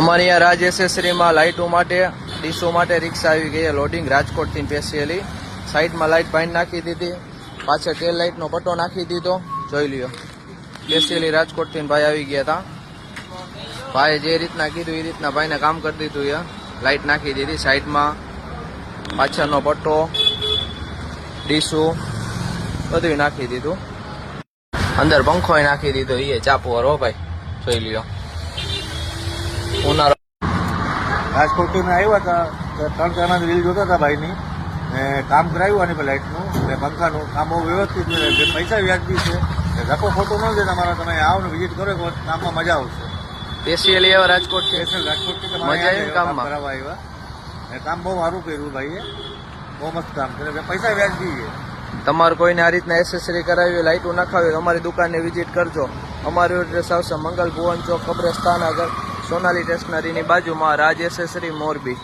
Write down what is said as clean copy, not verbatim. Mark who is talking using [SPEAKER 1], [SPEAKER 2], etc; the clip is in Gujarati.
[SPEAKER 1] અમારે અહીંયા રાજ એસેસરીમાં લાઇટો માટે ડીશો માટે રિક્ષા આવી ગઈ લોડિંગ રાજકોટથી સ્પેશિયલી સાઈડમાં લાઇટ પાઇન નાખી દીધી, પાછળ ટેલ લાઇટનો પટ્ટો નાખી દીધો. જોઈ લ્યો સ્પેશિયલી રાજકોટથી ભાઈ આવી ગયા હતા. ભાઈએ જે રીતના કીધું એ રીતના ભાઈને કામ કરી દીધું. એ લાઇટ નાખી દીધી, સાઈડમાં પાછળનો પટ્ટો ડીશો બધું નાખી દીધું, અંદર પંખો નાખી દીધો. એ ચાપુ હરો ભાઈ જોઈ લ્યો. ઉનાળો
[SPEAKER 2] રાજકોટથી આવ્યા હતા, 3 જણા રીલ જોતા હતા ભાઈની, ને કામ કરાવ્યું આની પર લાઇટનું ને પંખાનું કામ બહુ વ્યવસ્થિત છે, પૈસા વ્યાજબી છે. ધક્કો ખોટો ન છે તમારા, તમે આવો ને વિઝિટ કરો કામમાં મજા આવશે.
[SPEAKER 1] સ્પેશિયલી એવા રાજકોટથી
[SPEAKER 2] રાજકોટથી
[SPEAKER 1] મજા આવી કામમાં
[SPEAKER 2] કરાવવા આવ્યા ને કામ બહુ સારું કર્યું ભાઈએ, બહુ મસ્ત કામ કરે, પૈસા વ્યાજબી છે.
[SPEAKER 1] તમારે કોઈને આ રીતના એસેસરી કરાવી, લાઇટો નખાવી, અમારી દુકાનને વિઝિટ કરજો. અમારું એડ્રેસ આવશે મંગલ ભુવન ચોક, કબ્રસ્તાન આગળ, સોનાલી સ્ટેશનરીની બાજુમાં, રાજ એસેસરી મોરબી.